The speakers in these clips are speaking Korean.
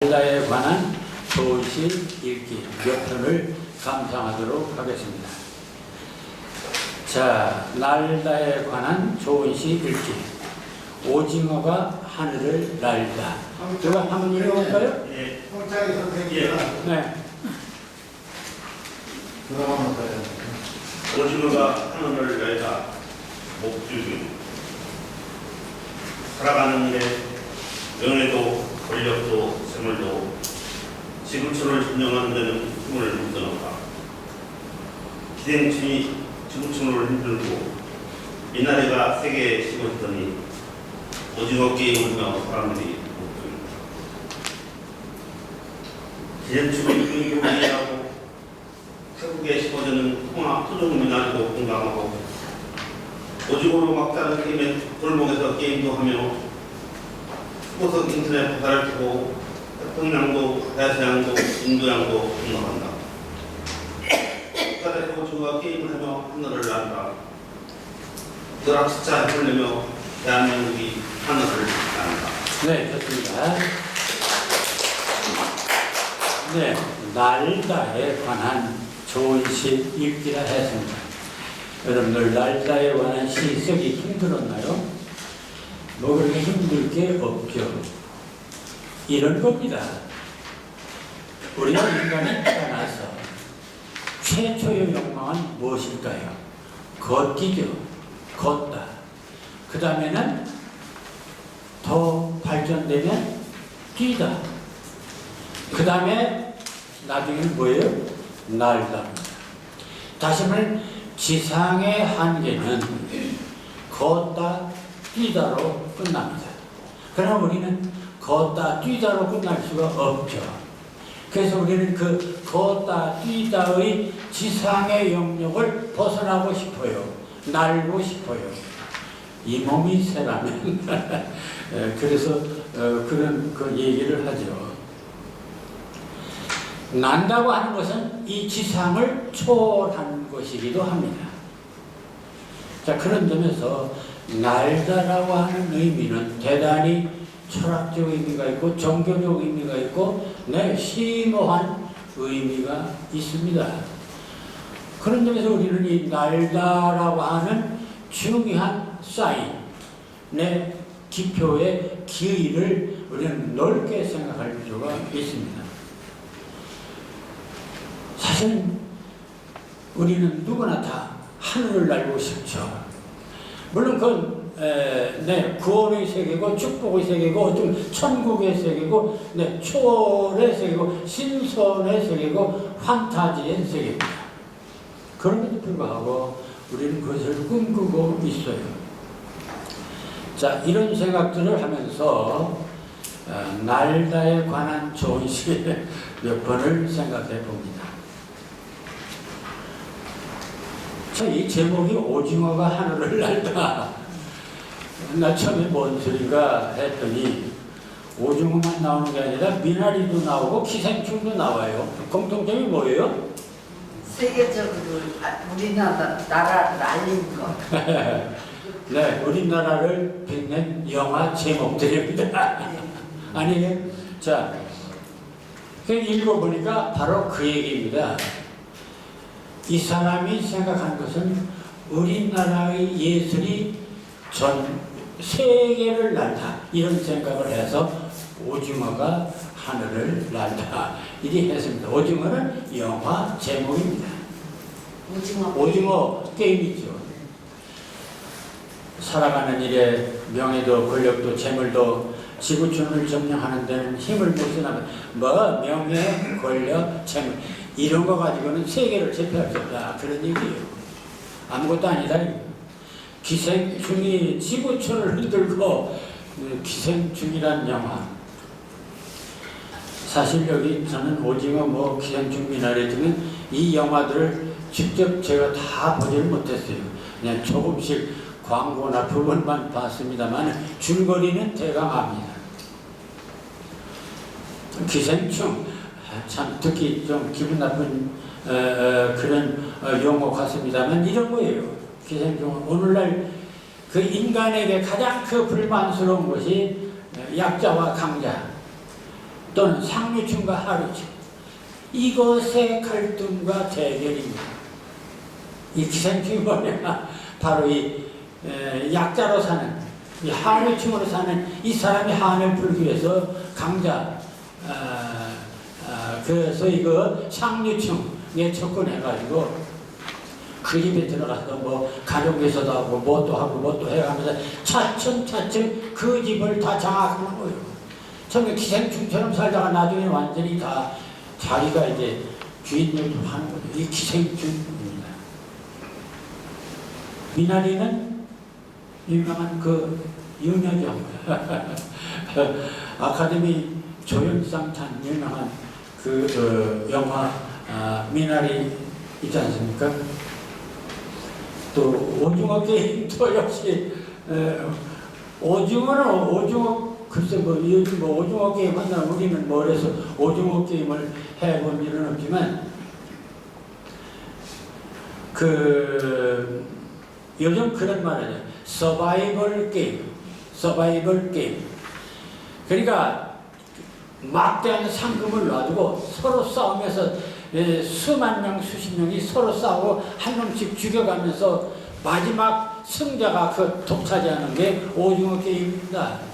날다에 관한 소시 읽기 몇 편을 감상하도록 하겠습니다. 자, 날다에 관한 좋은 시 읽기. 오징어가 하늘을 날다. 제가 한번 읽어볼까요? 예. 홍차기 선생님. 네. 들어가면서요. 오징어가 하늘을 날다. 목줄기. 살아가는 데 명예도 권력도 생물도 지구촌을 점령하는 데는 힘을 묻어넣다. 기생충이 지구촌을 흔들고 미나리가 세계에 씹어지더니 오징어 게임을 하며 사람들이 목줄입니다. 기생충이 공격하고 태국에 씹어지는 토종 미나리도 공감하고 오징어로 막다른 게임에 골목에서 게임도 하며 초고속 인터넷 바다를 두고 태평양도 대서양도 인도양도 공감한다. 국가대표 오징어가 게임을 하며 하늘을 난다. 드랍스차 해보려며 대한민국이 하늘을 난다. 네, 좋습니다. 네, 날다에 관한 좋은 시 읽기라 했습니다. 여러분들 날다에 관한 시 쓰기 힘들었나요? 뭐 그렇게 힘들 게 없죠. 이런 겁니다. 우리가 인간이 태어나서 최초의 욕망은 무엇일까요? 걷기죠. 걷다. 그 다음에는 더 발전되면 뛰다. 그 다음에 나중에는 뭐예요? 날다. 다시 말하면 지상의 한계는 걷다, 뛰다로 끝납니다. 그러나 우리는 걷다, 뛰다로 끝날 수가 없죠. 그래서 우리는 그 걷다, 뛰다의 지상의 영역을 벗어나고 싶어요. 날고 싶어요. 이 몸이 새라면 그래서 그런 그 얘기를 하죠. 난다고 하는 것은 이 지상을 초월하는 것이기도 합니다. 자, 그런 점에서 날다라고 하는 의미는 대단히 철학적 의미가 있고 종교적 의미가 있고 심오한 의미가 있습니다. 그런 점에서 우리는 이 날다라고 하는 중요한 사인, 기표의 기의를 우리는 넓게 생각할 필요가 있습니다. 사실 우리는 누구나 다 하늘을 날고 싶죠. 물론 그건 구원의 세계고 축복의 세계고 좀 천국의 세계고 초월의 세계고 신선의 세계고 판타지의 세계입니다. 그럼에도 불구하고 우리는 그것을 꿈꾸고 있어요. 자, 이런 생각들을 하면서 날다에 관한 좋은 시 몇 번을 생각해 봅니다. 이 제목이 오징어가 하늘을 날다. 나 처음에 뭔 소리가 했더니 오징어만 나오는 게 아니라 미나리도 나오고 기생충도 나와요. 공통점이 뭐예요? 세계적으로 우리나라 알린 거. 네, 우리나라를 빛낸 영화 제목들입니다. 아니에요? 자, 읽어보니까 바로 그 얘기입니다. 이 사람이 생각한 것은 우리나라의 예술이 전 세계를 날다. 이런 생각을 해서 오징어가 하늘을 날다. 이렇게 했습니다. 오징어는 영화 제목입니다. 오징어 게임이죠. 살아가는 일에 명예도 권력도 재물도 지구촌을 점령하는 데는 힘을 못 쓰나 명예, 권력, 재물 이런 거 가지고는 세계를 제패할 수 없다. 그런 얘기예요. 아무것도 아니다. 기생충이 지구촌을 흔들고 기생충이란 영화. 사실 여기 저는 오징어 기생충 미나리 등은 이 영화들을 직접 제가 다 보지를 못했어요. 그냥 조금씩 광고나 부분만 봤습니다만 줄거리는 대강 압니다. 기생충 참 듣기 좀 기분 나쁜 그런 용어 같습니다만 이런 거예요. 기생충은 오늘날 그 인간에게 가장 그 불만스러운 것이 약자와 강자 또는 상류층과 하류층, 이것의 갈등과 대결입니다. 이 기생충이 뭐냐? 바로 이 약자로 사는, 이 하류층으로 사는 이 사람이 한을 풀기 위해서 강자, 그래서 이거 상류층에 접근해가지고 그 집에 들어가서 뭐 가족에서도 하고 뭣도 하고 뭣도 해가면서 차츰차츰 그 집을 다 장악하는 거예요. 처음에 기생충처럼 살다가 나중에 완전히 다 자기가 이제 주인을 하는 거죠. 이 기생충입니다. 미나리는 유명한 그 윤여정 아카데미 조연상 탄 유명한 그 영화 미나리 있지 않습니까? 또 오징어 게임도 역시 오징어 글쎄 뭐 요즘 뭐 오징어 게임 한다면 우리는 뭐 그래서 오징어 게임을 해본 일은 없지만 그 요즘 그런 말이에요. 서바이벌 게임. 그러니까 막대한 상금을 놔두고 서로 싸우면서 수만 명, 수십 명이 서로 싸우고 한 놈씩 죽여가면서 마지막 승자가 그 독차지하는 게 오징어 게임입니다.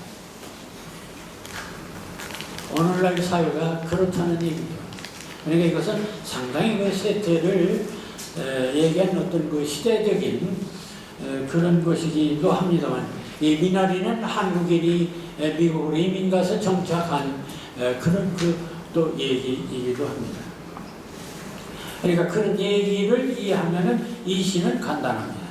오늘날 사회가 그렇다는 얘기죠. 그러니까 이것은 상당히 그 세태를 얘기한 어떤 그 시대적인 그런 것이기도 합니다만, 이 미나리는 한국인이 미국으로 이민 가서 정착한 그런 그 또 얘기이기도 합니다. 그러니까 그런 얘기를 이해하면은 이 시는 간단합니다.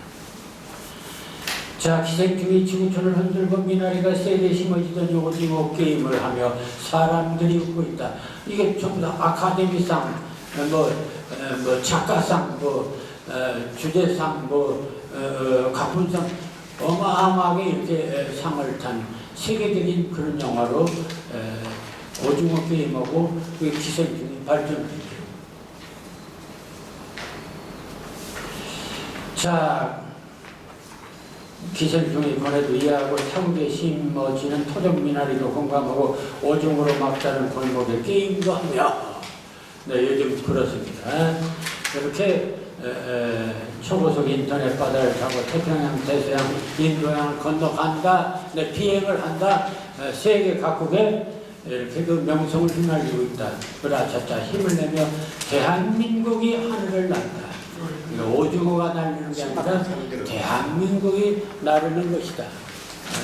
자, 기생충이 지구촌을 흔들고 미나리가 세게 심어지더니 오징어 게임을 하며 사람들이 웃고 있다. 이게 전부 다 아카데미상, 뭐 작가상, 주제상, 각본상 어마어마하게 이렇게 상을 탄 세계적인 그런 영화로 오징어 게임하고 그 기생충이 발전했죠. 자, 기생충이 권해도 이해하고 타국에 심어지는 토종 미나리도 공감하고 오징어로 막다른 골목에 게임도 하며, 네, 요즘 그렇습니다. 이렇게 초고속 인터넷 바다를 타고 태평양, 대서양, 인도양을 건너간다, 네, 비행을 한다, 세계 각국에 이렇게 그 명성을 휘날리고 있다. 그라차차 힘을 내며 대한민국이 하늘을 난다. 오징어가 날리는 게 아니라 대한민국이 나르는 것이다.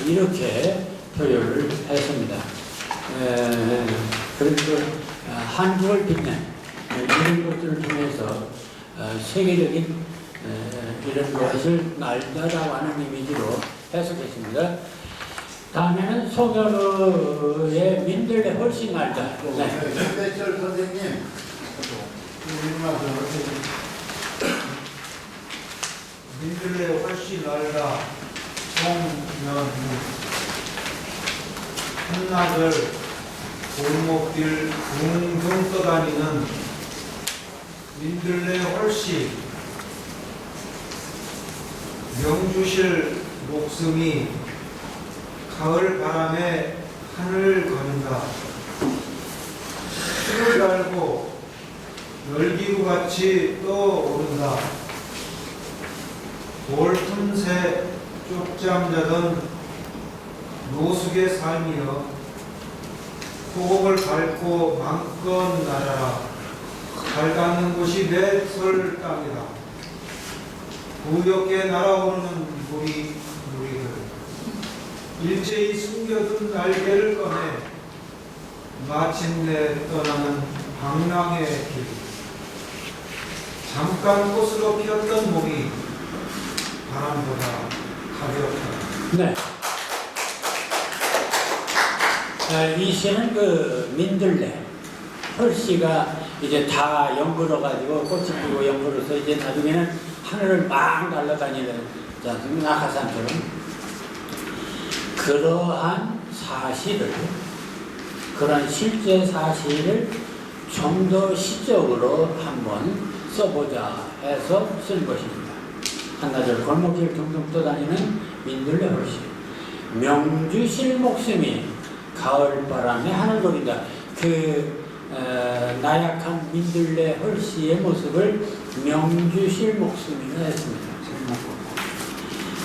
이렇게 표현을 했습니다. 그래서 한국을 빛낸 이런 것들을 통해서 세계적인 이런 것을 날다라고 하는 이미지로 해석했습니다. 다음에는 송현우의 민들레 훨씬 날다. 네. 김대철 선생님, 민들레 훨씬 날다. 송현우. 한낮을 골목길 둥둥 떠다니는 민들레 훨씬. 명주실 목숨이 가을 바람에 하늘을 거는다. 술을 달고 열기구 같이 떠오른다. 돌 틈새 쪽잠 자던 노숙의 삶이여, 소곡을 밟고 마음껏 날아라. 발 닿는 곳이 내 설 땅이다. 무겁게 날아오르는 무리들, 일제히 숨겨둔 날개를 꺼내 마침내 떠나는 방랑의 길. 잠깐 꽃으로 피었던 몸이 바람보다 가볍다. 네. 이 시는 그 민들레 펄씨가 이제 다 연글어가지고 꽃이 피고 연글어서 이제 나중에는 하늘을 막 날아다니는 낙하산처럼, 그러한 사실을, 그러한 실제 사실을 좀 더 시적으로 한번 써보자 해서 쓴 것입니다. 한나절 골목길 둥둥 떠다니는 민들레 펄씨. 명주실 목숨이 가을바람에 하늘거린다. 나약한 민들레 헐씨의 모습을 명주실 목숨이라 했습니다.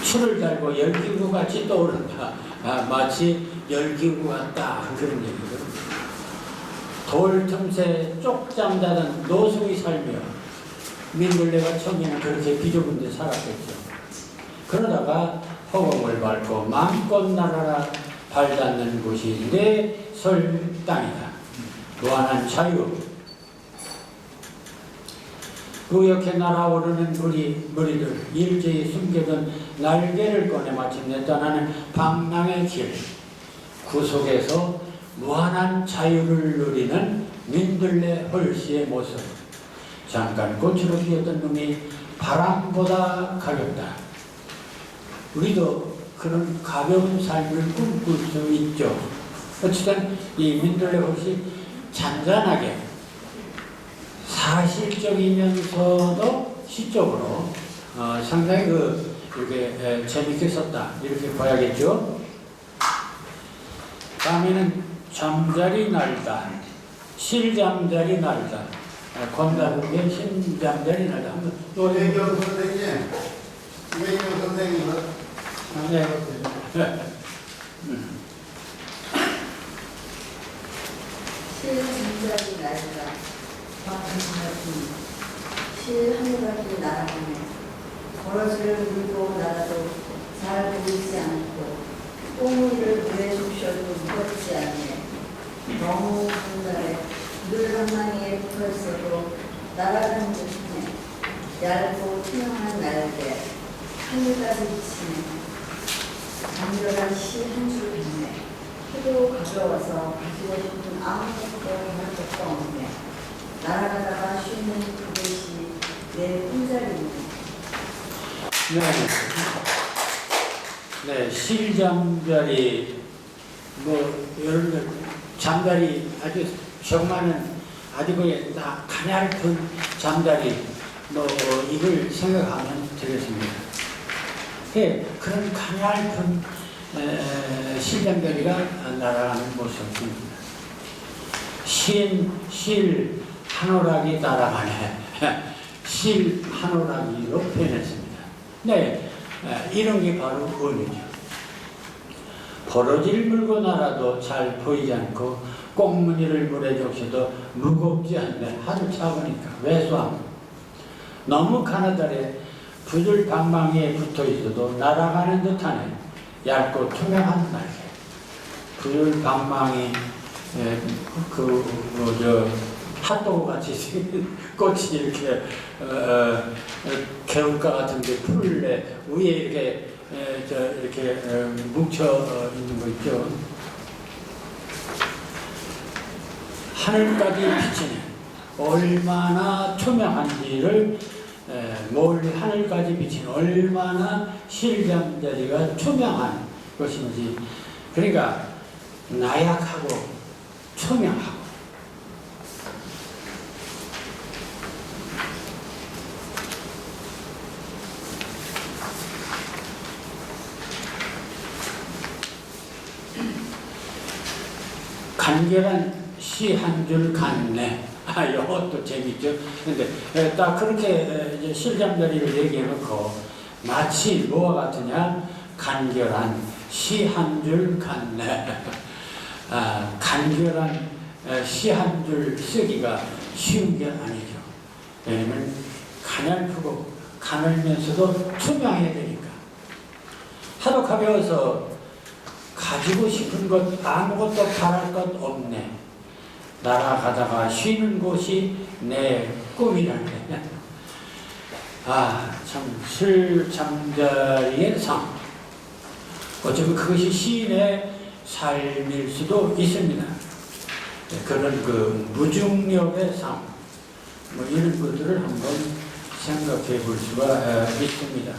추를 달고 열기구 같이 떠오른다. 마치 열기구 같다. 그런 얘기죠. 돌 틈새 쪽잠 자던 노숙이 살며 민들레가 처음에는 그렇게 비좁은 데 살았겠죠. 그러다가 허공을 밟고 마음껏 날아라 발 닿는 곳이 내 설 땅이다. 무한한 자유. 우옇게 날아오르는 무리들, 일제히 숨겨둔 날개를 꺼내 마침내 떠나는 방랑의 길. 그 속에서 무한한 자유를 누리는 민들레 헐씨의 모습. 잠깐 꽃으로 피었던 눈이 바람보다 가볍다. 우리도 그런 가벼운 삶을 꿈꿀 수 있죠. 어쨌든 이 민들레 헐씨 잔잔하게 사실적이면서도 시적으로 상당히 이렇게 재밌게 썼다 이렇게 봐야겠죠. 다음에는 잠자리 날다, 실잠자리 날다, 권다국의 실잠자리 날다. 한번 또 이혜경 선생님, 이혜경 선생님은 실잠자리 날다. 실 하늘 같은 날아가네. 버러지를 물고 날아도 잘 보이지 않고 꼬물이를 물에 줍셔도 무겁지 않네. 너무 한달에 늘 한망이에 붙어있어도 날아가는 듯하네. 얇고 투명한 날개 하늘까지 비치네. 간절한 시 한 줄 같네. 해도 가벼워서 가지고 싶은 아무것도 다를 것도 없네. 날아가다가 쉬는 그것이 내 꿈자리네. 네, 실잠자리, 이런 잠자리 아주 정말은 아주 딱 가냘픈 잠자리, 이걸 생각하면 되겠습니다. 그런 가냘픈 실잠자리가 날아가는 모습입니다. 실 한오락이 날아가네. 실 한오락이로 표현했습니다. 네, 이런 게 바로 의미죠. 버러지를 물고 날아도 잘 보이지 않고 꽁무니를 물에 적셔도 무겁지 않네. 하도 차보니까 왜소함. 너무 가나다래 부들 방망이에 붙어 있어도 날아가는 듯하네. 얇고 투명한 날개. 부들 방망이 핫도그 같이 생긴 꽃이 이렇게 개울가 같은데 풀에 위에 이렇게 이렇게 뭉쳐 있는 거 있죠. 하늘까지 비치네. 얼마나 투명한지를 하늘까지 비치는 얼마나 실잠자리가 투명한 것인지. 그러니까 나약하고 투명하고. 간결한 시 한 줄 같네. 이것도 재밌죠. 근데 딱 그렇게 이제 실잠자리를 얘기해놓고 마치 뭐와 같으냐? 간결한 시 한 줄 같네. 간결한 시 한 줄 쓰기가 쉬운 게 아니죠. 왜냐면 가냘프고 가늘면서도 투명해야 되니까. 하도 가벼워서 가지고 싶은 것 아무것도 바랄 것 없네. 날아가다가 쉬는 곳이 내 꿈이라네. 참 실잠자리의 삶. 어쩌면 그것이 시인의 삶일 수도 있습니다. 그런 무중력의 삶, 이런 것들을 한번 생각해 볼 수가 있습니다.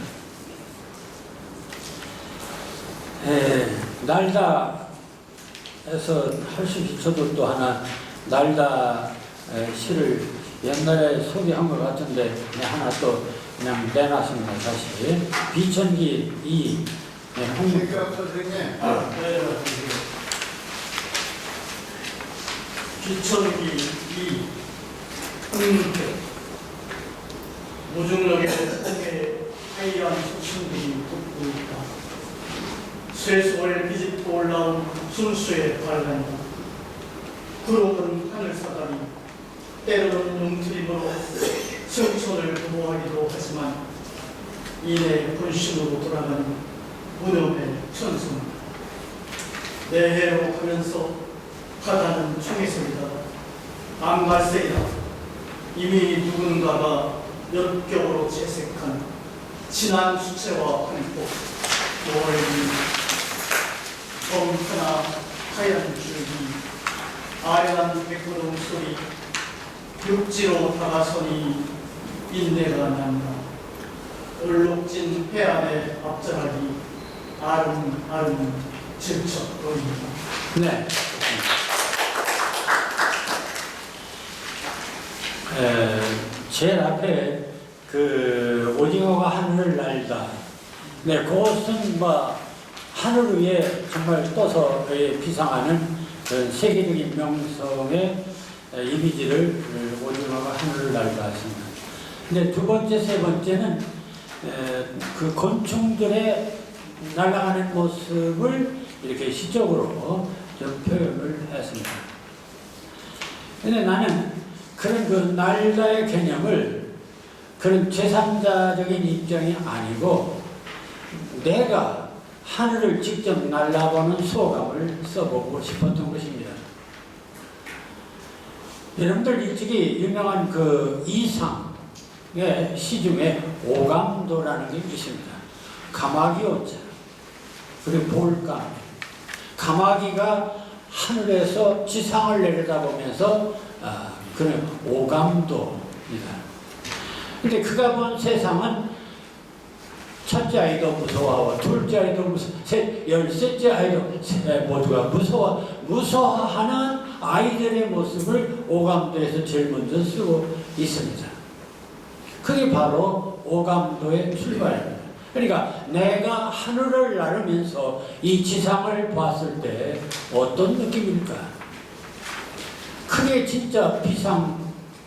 날다에서 할 수 있어도 또 하나 날다 시를 옛날에 소개한 것 같은데 하나 또 그냥 내놨습니다. 다시 비천기 2. 이혜경 선생님, 기천기 이 흥태 무중력의 땅에 하얀 소춘들이 돋고 있다. 쇠소를 비집고 올라온 순수의 발간이다. 구름은 하늘 사다리, 때로는 뭉트림으로 승천을 도모하기도 하지만 이내 본심으로 돌아가는 무념의 천승. 내해로 가면서 바다는 총에서이다. 안갈색이다. 이미 누군가가 역격으로 채색한 진한 수채화 한폭, 멀리 검하나 하얀 줄기, 아련한 백구름 소리, 육지로 다가서니 인내가 난다. 얼룩진 해안의 앞자락이 아름아름 질척거린다. 네. 제일 앞에 그 오징어가 하늘을 날다. 네, 그것은 뭐 하늘 위에 정말 떠서 비상하는 그런 세계적인 명성의 이미지를 오징어가 하늘을 날다 하십니다. 근데 두 번째, 세 번째는 그 곤충들의 날아가는 모습을 이렇게 시적으로 좀 표현을 했습니다. 근데 나는 그런 그 날다의 개념을 그런 제3자적인 입장이 아니고 내가 하늘을 직접 날아보는 소감을 써보고 싶었던 것입니다. 여러분들 일찍이 유명한 그 이상의 시 중에 오감도라는 게 있습니다. 가마귀 오자 그리고 볼감. 가마귀가 하늘에서 지상을 내려다보면서 그런 오감도입니다. 근데 그가 본 세상은 첫째 아이도 무서워하고 둘째 아이도 무서워, 열셋째 아이도 모두가 무서워하는 아이들의 모습을 오감도에서 제일 먼저 쓰고 있습니다. 그게 바로 오감도의 출발입니다. 그러니까 내가 하늘을 나르면서 이 지상을 봤을 때 어떤 느낌일까? 그게 진짜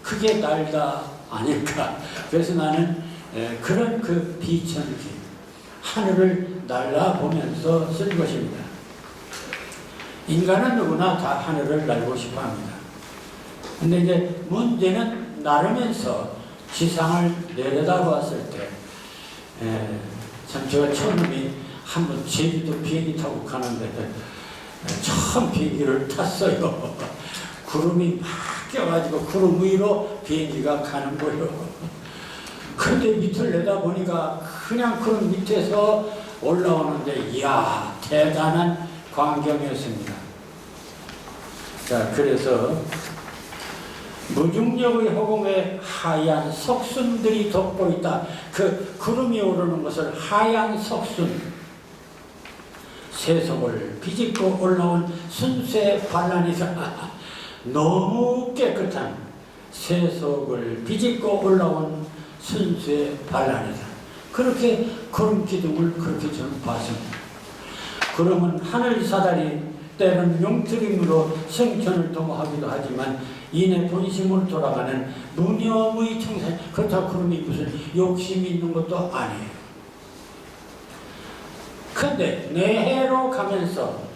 크게 날다 아닐까? 그래서 나는 그런 그 비천기, 하늘을 날아보면서 쓴 것입니다. 인간은 누구나 다 하늘을 날고 싶어 합니다. 근데 이제 문제는 나르면서 지상을 내려다봤을 때, 참 제가 처음에 한번 제주도 비행기 타고 가는데 처음 비행기를 탔어요. 구름이 막 껴가지고 구름 위로 비행기가 가는 거예요. 그런데 밑을 내다보니까 그냥 구름 밑에서 올라오는데 이야 대단한 광경이었습니다. 자, 그래서 무중력의 허공에 하얀 석순들이 덮고 있다. 그 구름이 오르는 것을 하얀 석순, 세속을 비집고 올라온 순수의 반란이다. 너무 깨끗한 세속을 비집고 올라온 순수의 반란이다. 그렇게 구름 기둥을 그렇게 저는 봤습니다. 구름은 하늘 사다리, 때는 용트림으로 생천을 도모하기도 하지만 이내 본심으로 돌아가는 무념의 청산. 그렇다고 구름이 무슨 욕심이 있는 것도 아니에요. 그런데 내해로 가면서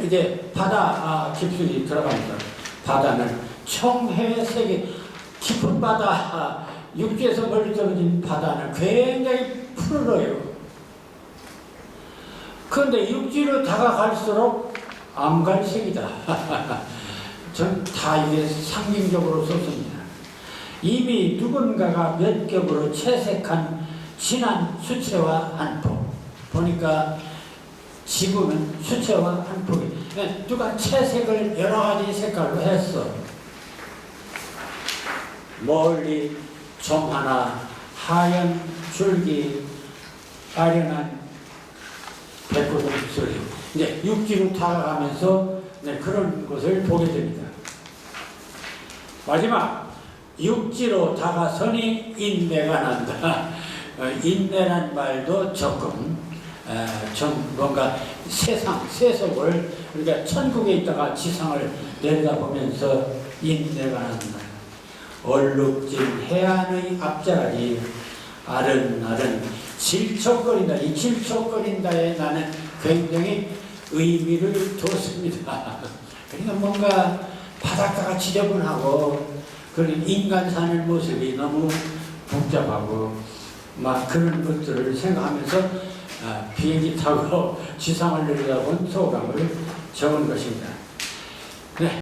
이제 바다 깊숙이 들어갑니다. 바다는 청해색이 깊은 바다, 육지에서 멀리 떨어진 바다는 굉장히 푸르러요. 그런데 육지로 다가갈수록 암갈색이다. 전 다 이게 상징적으로 썼습니다. 이미 누군가가 몇 겹으로 채색한 진한 수채화 한 폭. 보니까 지구는 수채화 한 폭이. 누가 채색을 여러 가지 색깔로 했어. 멀리 점 하나, 하얀 줄기, 아련한 백구름 소리. 이제 육지로 다가가면서 그런 것을 보게 됩니다. 마지막, 육지로 다가서니 인내가 난다. 인내란 말도 조금 좀 뭔가 세속을 그러니까 천국에 있다가 지상을 내려다보면서 인내가는 얼룩진 해안의 앞자락이 아른아른 질척거린다. 이 질척거린다에 나는 굉장히 의미를 뒀습니다. 그러니까 뭔가 바닷가가 지저분하고 그런 인간 사는 모습이 너무 복잡하고 막 그런 것들을 생각하면서 비행기 타고 지상을 내려다본 소감을 적은 것입니다.